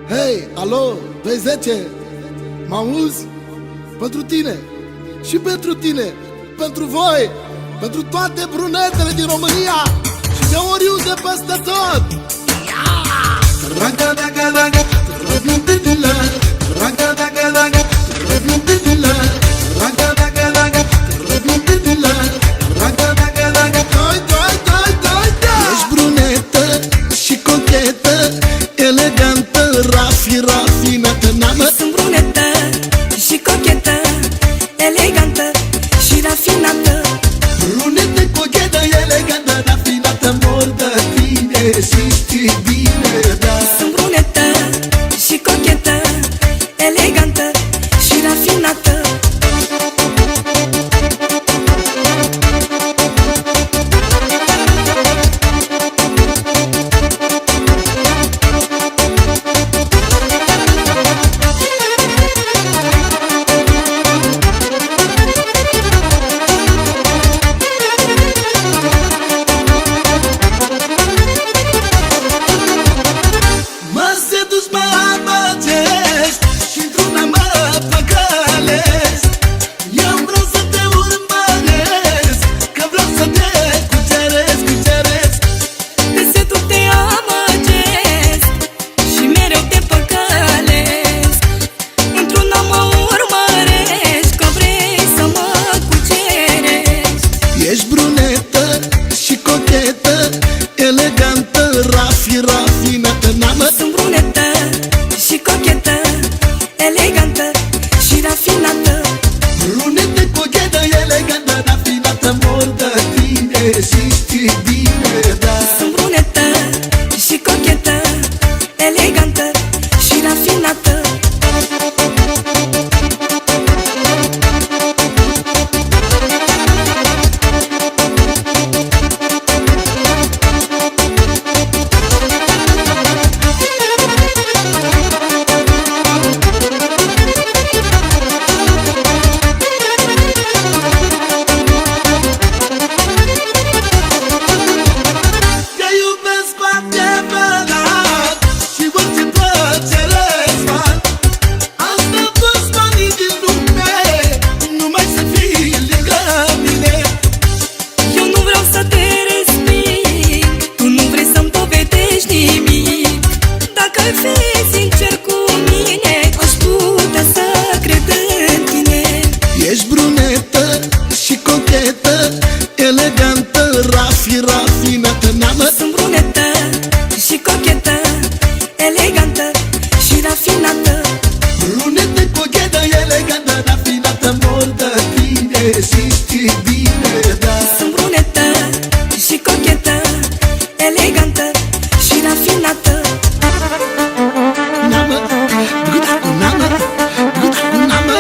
Hei, alo, 20, mă auzi? Pentru tine și pentru tine, pentru voi, pentru toate brunetele din România și de oriunde peste tot. Ești brunetă și cochetă, elegantă, rafinată, n-amă. Sunt brunetă și cochetă, elegantă și rafinată. Brunetă, cochetă, elegantă, rafinată, mor de tine și știi bine, da. Sunt brunetă și cochetă, elegantă și rafinată. Ești brunetă și cochetă, elegantă, rafinată, n-amă. Sunt brunetă și cochetă, elegantă și rafinată. Brunetă, cochetă, elegantă, rafinată, mor de tine și știi bine, da. Sunt brunetă și cochetă, elegantă și rafinată. Ești brunetă și cochetă, elegantă, rafinată, n-amă. Sunt brunetă și cochetă, elegantă și rafinată. Brunetă, cochetă, elegantă, rafinată, mor de tine și știi bine, da. Sunt brunetă și cochetă, elegantă și rafinată. N-amă, n-amă, n-amă.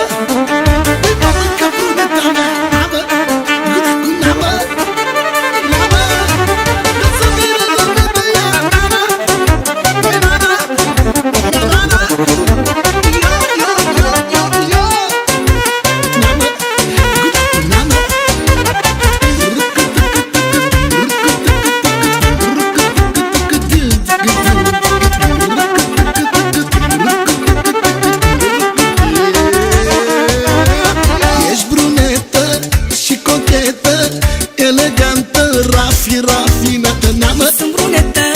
Elegantă, rafinată, n-amă. Sunt brunetă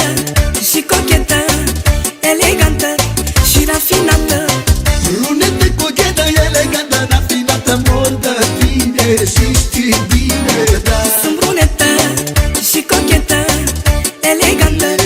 și cochetă, elegantă și rafinată. Brunetă, cochetă, elegantă, rafinată, mor de tine și știi bine, da. Sunt brunetă și cochetă, elegantă